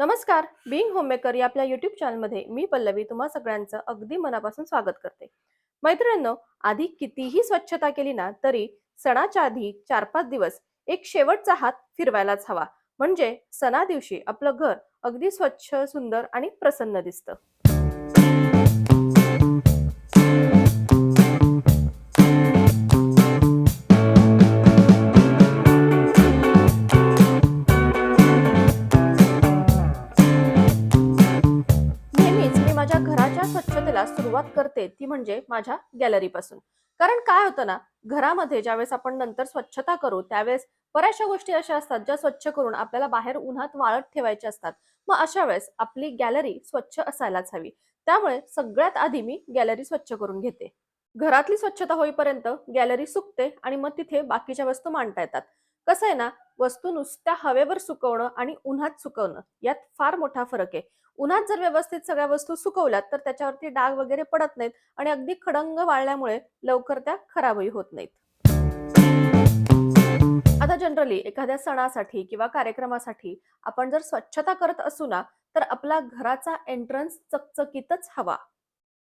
नमस्कार. Being homemaker या आपल्या यूट्यूब चॅनलमध्ये मी पल्लवी तुम्हा सगळ्यांचं अगदी मनापासून स्वागत करते. मैत्रिणींनो, आधी कितीही स्वच्छता केली ना तरी सणाच्या आधी 4-5 दिवस एक शेवटचा हात फिरवायलाच हवा. म्हणजे सणा दिवशी आपलं घर अगदी स्वच्छ, सुंदर आणि प्रसन्न दिसतं. नेहमीच मी माझ्या घराच्या स्वच्छतेला सुरुवात करते ती म्हणजे माझ्या गॅलरीपासून. कारण काय होतं ना, घरामध्ये ज्यावेळेस आपण नंतर स्वच्छता करू त्यावेळेस बऱ्याचशा गोष्टी अशा असतात ज्या स्वच्छ करून आपल्याला बाहेर उन्हात वाळत ठेवायच्या असतात. मग अशा वेळेस आपली गॅलरी स्वच्छ असायलाच हवी. त्यामुळे सगळ्यात आधी मी गॅलरी स्वच्छ करून घेते. घरातली स्वच्छता होईपर्यंत गॅलरी सुकते आणि मग तिथे बाकीच्या वस्तू मांडता येतात. कसं आहे ना, वस्तू नुसत्या हवेवर सुकवणं आणि उन्हात सुकवणं यात फार मोठा फरक आहे. उन्हात जर व्यवस्थित सगळ्या वस्तू सुकवल्यात तर त्याच्यावरती डाग वगैरे पडत नाहीत आणि अगदी खडंग वाळल्यामुळे लवकर त्या खराबही होत नाहीत. आता जनरली एखाद्या सणासाठी किंवा कार्यक्रमासाठी आपण जर स्वच्छता करत असू ना, तर आपला घराचा एंट्रन्स चकचकीतच हवा.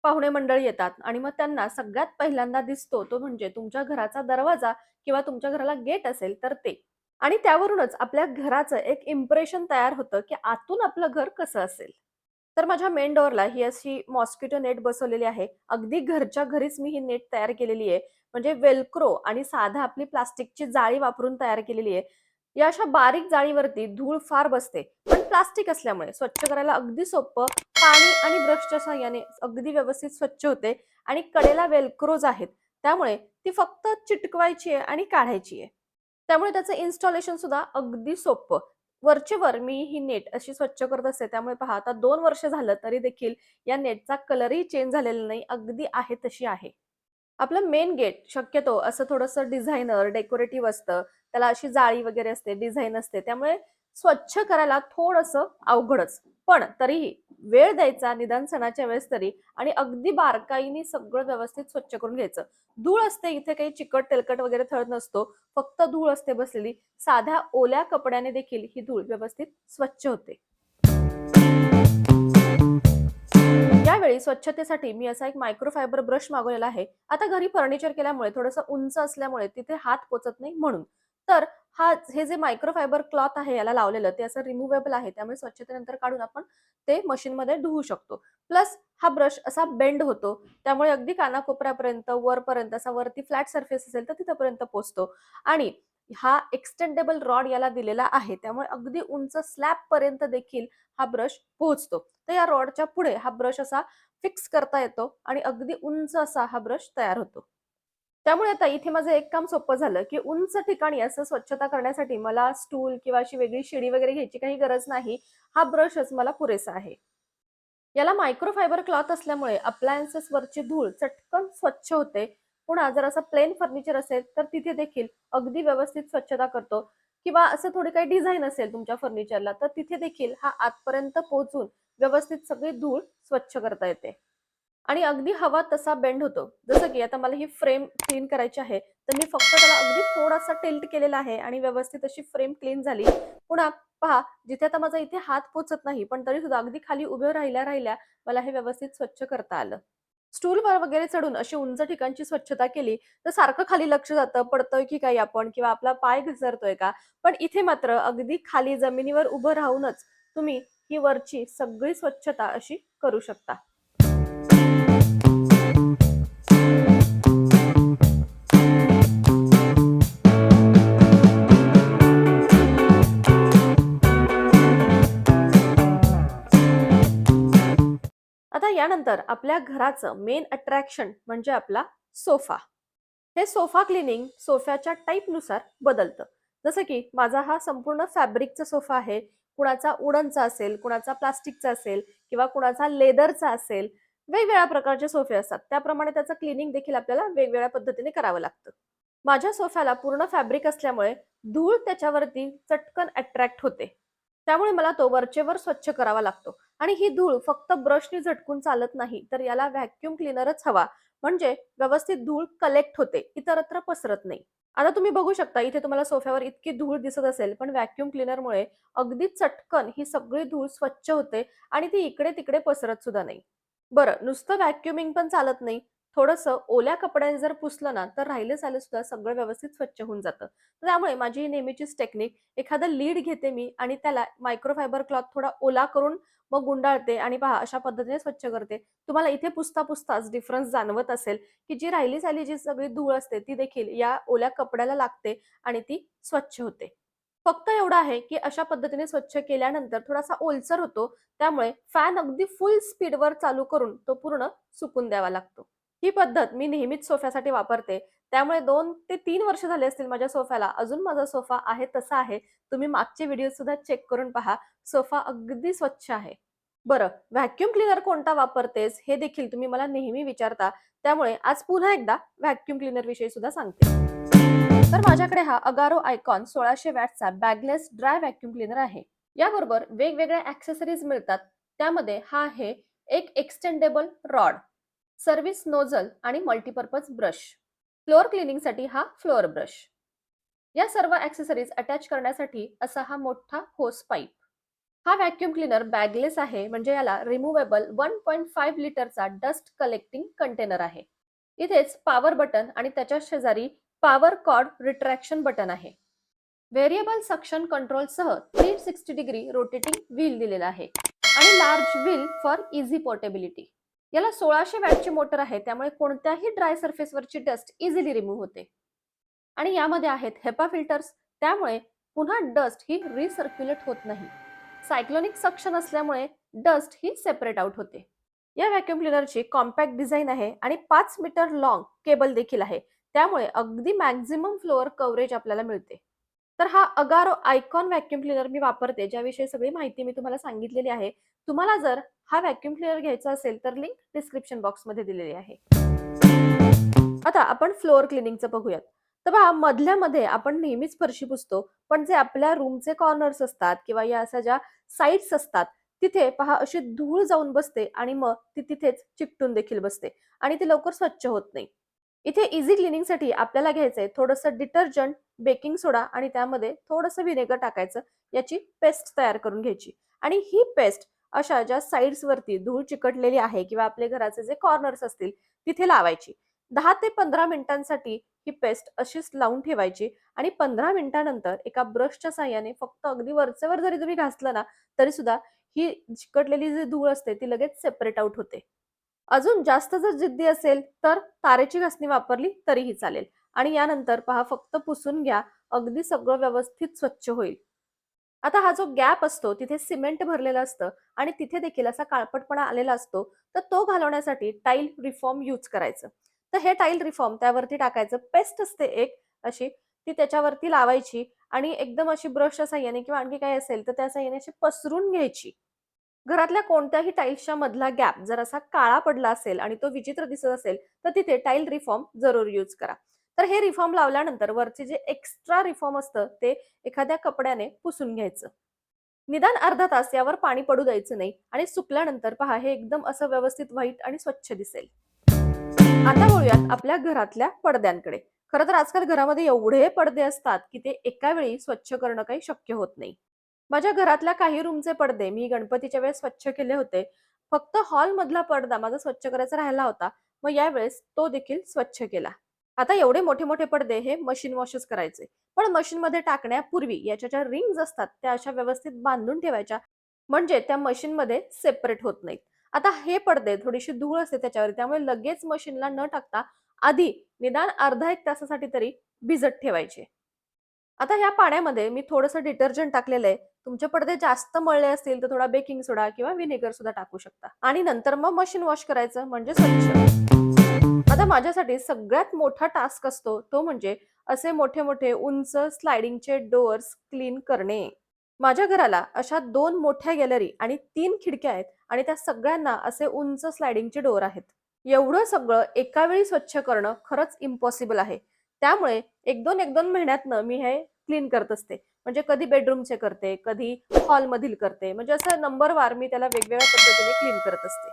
पाहुणे मंडळी येतात आणि मग त्यांना सगळ्यात पहिल्यांदा दिसतो तो म्हणजे तुमच्या घराचा दरवाजा किंवा तुमच्या घराला गेट असेल तर ते. आणि त्यावरूनच आपल्या घराचं एक इम्प्रेशन तयार होतं, की आतून आपलं घर कसं असेल. तर माझ्या मेन डोअरला ही अशी मॉस्किटो नेट बसवलेली आहे. अगदी घरच्या घरीच मी ही नेट तयार केलेली आहे. म्हणजे वेल्क्रो आणि साधा आपली प्लास्टिकची जाळी वापरून तयार केलेली आहे. या अशा बारीक जाळीवरती धूळ फार बसते. पण प्लास्टिक असल्यामुळे स्वच्छ करायला अगदी सोपं. पाणी आणि ब्रशच्या साहाय्याने अगदी व्यवस्थित स्वच्छ होते आणि कडेला वेल्क्रोज आहेत. त्यामुळे ती फक्त चिटकवायची आहे आणि काढायची आहे. त्यामुळे त्याचं इन्स्टॉलेशन सुद्धा अगदी सोपं. वरचे वर मी ही नेट अशी स्वच्छ करत असते. त्यामुळे पहा आता 2 वर्ष झालं तरी देखील या नेटचा कलरही चेंज झालेला नाही. अगदी आहे तशी आहे. आपलं मेन गेट शक्यतो असं थोडंसं डिझायनर, डेकोरेटिव्ह असतं. त्याला अशी जाळी वगैरे असते, डिझाइन असते. त्यामुळे स्वच्छ करायला थोडंसं अवघडच. पण तरीही वेळ द्यायचा निदान सणाच्या वेळेस तरी आणि अगदी बारकाईने सगळं व्यवस्थित स्वच्छ करून घ्यायचं. धूळ असते इथे काही चिकट, तेलकट वगैरे थर नसतो. फक्त धूळ असते बसलेली. साध्या ओल्या कपड्याने देखील ही धूळ व्यवस्थित स्वच्छ होते. यावेळी स्वच्छतेसाठी मी असा एक मायक्रोफायबर ब्रश मागवलेला आहे. आता घरी फर्निचर केल्यामुळे थोडंसं उंच असल्यामुळे तिथे हात पोहोचत नाही म्हणून. तर हे जे मायक्रोफायबर क्लॉथ आहे याला लावलेलं ते असं रिमूव्हेबल आहे. त्यामुळे स्वच्छतेनंतर काढून आपण ते मशीनमध्ये धुवू शकतो. प्लस हा ब्रश असा बेंड होतो. त्यामुळे अगदी कानाकोपऱ्यापर्यंत वरपर्यंत असा वरती फ्लॅट सरफेस असेल तर तिथपर्यंत पोहोचतो आणि हा एक्सटेंडेबल रॉड याला दिलेला आहे. त्यामुळे अगदी उंच स्लॅबपर्यंत देखील हा ब्रश पोहोचतो. तर या रॉडच्या पुढे हा ब्रश असा फिक्स करता येतो आणि अगदी उंच असा हा ब्रश तयार होतो. त्यामुळे आता इथे माझं एक काम सोपं झालं, की उंच ठिकाणी असं स्वच्छता करण्यासाठी मला स्टूल किंवा अशी वेगळी शिडी वगैरे घ्यायची काही गरज नाही. हा ब्रशच मला पुरेसा आहे. याला मायक्रोफायबर क्लॉथ असल्यामुळे अप्लायन्सेस वरची धूळ चटकन स्वच्छ होते. पुन्हा जर असं प्लेन फर्निचर असेल तर तिथे देखील अगदी व्यवस्थित स्वच्छता करतो किंवा असं थोडी काही डिझाइन असेल तुमच्या फर्निचरला तर तिथे देखील हा आतपर्यंत पोहोचून व्यवस्थित सगळी धूळ स्वच्छ करता येते. आणि अगदी हवा तसा बेंड होतो. जसं की आता मला ही फ्रेम क्लीन करायची आहे, तर मी फक्त त्याला अगदी थोडासा टिल्ट केलेला आहे आणि व्यवस्थित अशी फ्रेम क्लीन झाली. पुन्हा पहा, जिथे आता माझा इथे हात पोहोचत नाही, पण तरीसुद्धा अगदी खाली उभं राहिल्या-राहिल्या मला हे व्यवस्थित स्वच्छ करता आलं. स्टूलवर वगैरे चढून अशी उंच ठिकाणची स्वच्छता केली, तर सारखं खाली लक्ष जातं, पडतोय की काही आपण किंवा आपला पाय घसरतोय का? पण इथे मात्र अगदी खाली जमिनीवर उभं राहूनच तुम्ही ही वरची सगळी स्वच्छता अशी करू शकता. आता यानंतर आपल्या घराचं मेन अट्रॅक्शन म्हणजे आपला सोफा. हे सोफा क्लिनिंग सोफ्याच्या टाईपनुसार बदलतं. जसं की माझा हा संपूर्ण फॅब्रिकचा सोफा आहे. कुणाचा वुडनचा असेल, कुणाचा प्लास्टिकचा असेल किंवा कुणाचा लेदरचा असेल. वेगवेगळ्या प्रकारचे सोफे असतात. त्याप्रमाणे त्याचं क्लिनिंग देखील आपल्याला वेगवेगळ्या पद्धतीने करावं लागतं. माझ्या सोफ्याला पूर्ण फॅब्रिक असल्यामुळे धूळ त्याच्यावरती चटकन अट्रॅक्ट होते. त्यामुळे मला तो वरचेवर स्वच्छ करावा लागतो. आणि ही धूळ फक्त ब्रशने झटकून चालत नाही, तर याला व्हॅक्यूम क्लीनरच हवा. म्हणजे व्यवस्थित धूळ कलेक्ट होते, इतरत्र पसरत नाही. आता तुम्ही बघू शकता, इथे तुम्हाला सोफ्यावर इतकी धूळ दिसत असेल, पण व्हॅक्यूम क्लीनरमुळे अगदी चटकन ही सगळी धूळ स्वच्छ होते आणि ती इकडे-तिकडे पसरत सुद्धा नाही. बरं, नुसतं व्हॅक्यूमिंग पण चालत नाही. थोडंसं ओल्या कपड्याने जर पुसलं ना, तर राहिले-साहिले सुद्धा सगळं व्यवस्थित स्वच्छ होऊन जातं. तर त्यामुळे माझी नेहमीचीच टेक्निक, एखादं लीड घेते मी आणि त्याला मायक्रोफायबर क्लॉथ थोडा ओला करून मग गुंडाळते आणि पहा अशा पद्धतीने स्वच्छ करते. तुम्हाला इथे पुसता-पुसताच डिफरन्स जाणवत असेल, की जी राहिली-साहिली जी सगळी धूळ असते ती देखील या ओल्या कपड्याला लागते आणि ती स्वच्छ होते. फक्त एवढं आहे, की अशा पद्धतीने स्वच्छ केल्यानंतर थोडासा ओलसर होतो. त्यामुळे फॅन अगदी फुल स्पीडवर चालू करून तो पूर्ण सुकून द्यावा लागतो. ही पद्धत मी नेहमीच सोफ्यासाठी वापरते. त्यामुळे 2 ते 3 वर्ष झाले असतील माझ्या सोफ्याला. अजून माझा सोफा आहे तसा आहे. तुम्ही मागचे व्हिडिओ सुद्धा चेक करून पहा. सोफा अगदी स्वच्छ आहे. बरं, व्हॅक्यूम क्लीनर कोणता वापरतेस? हे देखील तुम्ही मला नेहमी विचारता. त्यामुळे आज पुन्हा एकदा व्हॅक्यूम क्लीनर विषयी सुद्धा सांगते. तर माझ्याकडे हा अगारो आयकॉन 1600 वॅटचा बॅगलेस ड्राय व्हॅक्यूम क्लीनर आहे. याबरोबर वेगवेगळ्या ॲक्सेसरीज मिळतात. त्यामध्ये हा आहे एक एक्सटेंडेबल रॉड, सर्व्हिस नोझल आणि मल्टीपर्पज ब्रश. फ्लोअर क्लीनिंगसाठी हा फ्लोअर ब्रश. या सर्व ॲक्सेसरीज अटॅच करण्यासाठी असा हा मोठा होस पाईप. हा व्हॅक्यूम क्लीनर बॅगलेस आहे, म्हणजे याला रिमूव्हेबल 1.5 लिटरचा डस्ट कलेक्टिंग कंटेनर आहे. इथेच पॉवर बटन आणि त्याच्या शेजारी पॉवर कॉर्ड रिट्रॅक्शन बटन आहे. व्हेरिएबल सक्शन कंट्रोलसह 360 डिग्री रोटेटिंग व्हील दिलेला आहे आणि large wheel for easy portability. याला 1600 वॅटची मोटर आहे, त्यामुळे कोणत्याही ड्राय सरफेसवरची डस्ट इझिली रिमूव्ह होते. आणि यामध्ये आहेत हेपा फिल्टर्स, त्यामुळे पुन्हा डस्ट ही रिसर्क्युलेट होत नाही. सायक्लोनिक सक्शन असल्यामुळे डस्ट ही सेपरेट आउट होते. या व्हॅक्यूम क्लीनरची कॉम्पॅक्ट डिझाइन आहे आणि 5 मीटर लाँग केबल देखील आहे. त्यामुळे अगदी मॅक्झिमम फ्लोअर कव्हरेज आपल्याला मिळते. तर हा अगारो आयकॉन व्हॅक्यूम क्लीनर मी वापरते, ज्याविषयी सगळी माहिती मी तुम्हाला सांगितलेली आहे. तुम्हाला जर हा व्हॅक्यूम क्लीनर घ्यायचा असेल तर लिंक डिस्क्रिप्शन बॉक्समध्ये दिलेली आहे. आता आपण फ्लोअर क्लिनिंगचं बघूयात. तर पहा, मधल्यामध्ये आपण नेहमीच फरशी पुसतो, पण जे आपल्या रूमचे कॉर्नर्स असतात किंवा या अशा ज्या साइड्स असतात, तिथे पहा अशी धूळ जाऊन बसते आणि मग ती तिथेच चिकटून देखील बसते आणि ती लवकर स्वच्छ होत नाही. इथे इझी क्लिनिंगसाठी आपल्याला घ्यायचंय थोडंसं डिटर्जंट, बेकिंग सोडा आणि त्यामध्ये थोडंसं व्हिनेगर टाकायचं. याची पेस्ट तयार करून घ्यायची आणि ही पेस्ट अशा ज्या साइड्सवरती धूळ चिकटलेली आहे किंवा आपल्या घराचे जे कॉर्नर्स असतील तिथे लावायची. 10 ते 15 मिनिटांसाठी ही पेस्ट अशीच लावून ठेवायची आणि 15 मिनिटानंतर एका ब्रशच्या साहाय्याने फक्त अगदी वरचेवर जरी तुम्ही घासलं ना, तरी सुद्धा ही चिकटलेली जी धूळ असते ती लगेच सेपरेट आउट होते. अजून जास्त जर जिद्दी असेल तर तारेची घासणी वापरली तरीही चालेल आणि यानंतर पहा फक्त पुसून घ्या. अगदी सगळं व्यवस्थित स्वच्छ होईल. आता हा जो गॅप असतो तिथे सिमेंट भरलेलं असतं आणि तिथे देखील असा काळपटपणा आलेला असतो, तर तो घालवण्यासाठी टाईल रिफॉर्म यूज करायचं. तर हे टाईल रिफॉर्म त्यावरती टाकायचं. पेस्ट असते एक अशी, ती त्याच्यावरती लावायची आणि एकदम अशी ब्रशच्या साहाय्याने किंवा आणखी काही असेल तर त्या साहाय्याने अशी पसरून घ्यायची. घरातल्या कोणत्याही टाईल्सच्या मधला गॅप जर असा काळा पडला असेल आणि तो विचित्र दिसत असेल, तर तिथे टाईल रिफॉर्म जरूर यूज करा. तर हे रिफॉर्म लावल्यानंतर वरचे जे एक्स्ट्रा रिफॉर्म असतं ते एखाद्या कपड्याने पुसून घ्यायचं. निदान अर्धा तास यावर पाणी पडू द्यायचं नाही आणि सुकल्यानंतर पहा हे एकदम असं व्यवस्थित व्हाईट आणि स्वच्छ दिसेल. आता वळूयात आपल्या घरातल्या पडद्यांकडे. खरं तर आजकाल घरामध्ये एवढे पडदे असतात की ते एका वेळी स्वच्छ करणं काही शक्य होत नाही. माझ्या घरातल्या काही रूमचे पडदे मी गणपतीच्या वेळेस स्वच्छ केले होते. फक्त हॉल मधला पडदा माझा स्वच्छ करायचा राहिला होता. मग यावेळेस तो देखील स्वच्छ केला. आता एवढे मोठे-मोठे पडदे हे मशीन वॉशच करायचे. पण मशीनमध्ये टाकण्यापूर्वी याच्या ज्या रिंग्ज असतात त्या अशा व्यवस्थित बांधून ठेवायच्या, म्हणजे त्या मशीनमध्ये सेपरेट होत नाहीत. आता हे पडदे थोडीशी धूळ असते त्याच्यावर, त्यामुळे लगेच मशीनला न टाकता आधी निदान अर्धा 1 तासासाठी तरी भिजत ठेवायचे. आता ह्या पाण्यामध्ये मी थोडंसं डिटर्जंट टाकलेलं आहे. तुमचे पडदे जास्त मळले असतील तर थोडा बेकिंग सोडा किंवा व्हिनेगर सुद्धा टाकू शकता आणि नंतर मग मशीन वॉश करायचं म्हणजे स्वच्छ. आता माझ्यासाठी सगळ्यात मोठा टास्क असतो तो म्हणजे असे मोठे-मोठे उंच स्लायडिंगचे डोअर्स क्लीन करणे. माझ्या घराला अशा 2 मोठ्या गॅलरी आणि 3 खिडक्या आहेत आणि त्या सगळ्यांना असे उंच स्लायडिंगचे डोअर आहेत. एवढं सगळं एका वेळी स्वच्छ करणं खरंच इम्पॉसिबल आहे. त्यामुळे 1-2 महिन्यातनं मी हे क्लीन करत असते. म्हणजे कधी बेडरूमचे करते, कधी हॉलमधील करते. म्हणजे असं नंबरवार मी त्याला वेगवेगळ्या पद्धतीने क्लीन करत असते.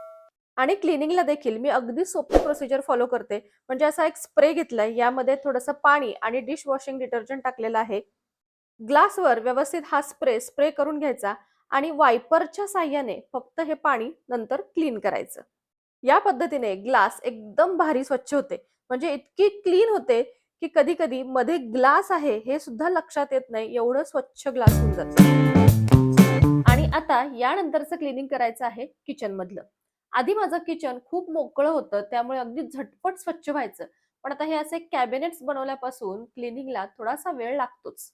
आणि क्लिनिंगला देखील मी अगदी सोपी प्रोसिजर फॉलो करते. म्हणजे असा एक स्प्रे घेतलाय. यामध्ये थोडंसं पाणी आणि डिश वॉशिंग डिटर्जंट टाकलेलं आहे. ग्लासवर व्यवस्थित हा स्प्रे करून घ्यायचा आणि वायपरच्या साहाय्याने फक्त हे पाणी नंतर क्लीन करायचं. या पद्धतीने ग्लास एकदम भारी स्वच्छ होते. म्हणजे इतकी क्लीन होते, की कधी-कधी मध्ये ग्लास आहे हे सुद्धा लक्षात येत नाही, एवढं स्वच्छ ग्लास होऊन जातं. आणि आता यानंतरचं क्लीनिंग करायचं आहे किचनमधलं. आधी माझं किचन खूप मोकळं होतं, त्यामुळे अगदी झटपट स्वच्छ व्हायचं. पण आता हे असे कॅबिनेट्स बनवल्यापासून क्लिनिंगला थोडासा वेळ लागतोच.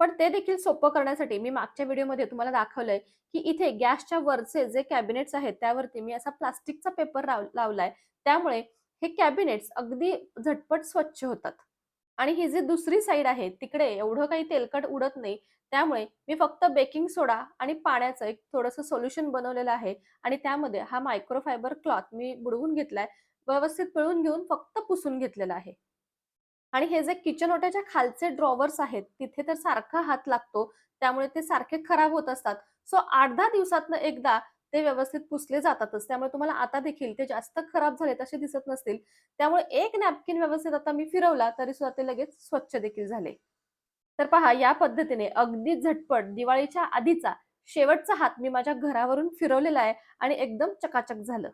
पण ते देखील सोपं करण्यासाठी मी मागच्या व्हिडिओमध्ये तुम्हाला दाखवलंय, की इथे गॅसच्या वरचे जे कॅबिनेट्स आहेत, त्यावरती मी असा प्लास्टिकचा पेपर लावलाय. त्यामुळे हे कॅबिनेट्स अगदी झटपट स्वच्छ होतात. आणि ही जी दुसरी साइड आहे, तिकडे एवढं काही तेलकट उडत नाही. त्यामुळे मी फक्त बेकिंग सोडा आणि पाण्याचं एक थोडंसं सोल्युशन बनवलेलं आहे आणि त्यामध्ये हा मायक्रोफायबर क्लॉथ मी बुडवून घेतलाय. व्यवस्थित पिळून घेऊन फक्त पुसून घेतलेलं आहे. आणि हे जे किचन ओट्याच्या खालचे ड्रॉवर्स आहेत, तिथे तर सारखा हात लागतो. त्यामुळे ते सारखे खराब होत असतात. सो 8-10 दिवसातनं एकदा ते व्यवस्थित पुसले जातातच. त्यामुळे तुम्हाला आता देखील ते जास्त खराब झालेत असे दिसत नसतील. त्यामुळे एक नॅपकिन व्यवस्थित आता मी फिरवला तरी सुद्धा ते लगेच स्वच्छ देखील झाले. तर पहा या पद्धतीने अगदी झटपट दिवाळीच्या आधीचा शेवटचा हात मी माझ्या घरावरून फिरवलेला आहे आणि एकदम चकाचक झालं.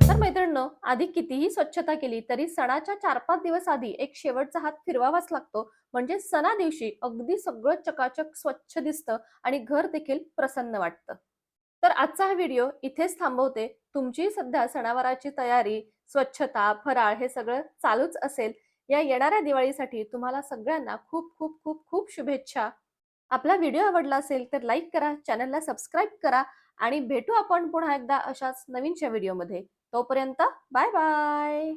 तर मैत्रिणींनो, आधी कितीही स्वच्छता केली तरी सणाच्या 4-5 दिवस आधी एक शेवटचा हात फिरवावाच लागतो. म्हणजे सणा दिवशी अगदी सगळं चकाचक स्वच्छ दिसतं आणि घर देखील प्रसन्न वाटतं. तर आजचा हा व्हिडिओ इथेच थांबवते. तुमची सध्या सणावाराची तयारी, स्वच्छता, फराळ हे सगळं चालूच असेल. या येणाऱ्या दिवाळीसाठी तुम्हाला सगळ्यांना खूप खूप खूप खूप शुभेच्छा. आपला व्हिडिओ आवडला असेल तर लाईक करा, चॅनलला सबस्क्राईब करा आणि भेटू आपण पुन्हा एकदा अशाच नवीनच्या व्हिडिओमध्ये. तोपर्यंत बाय बाय.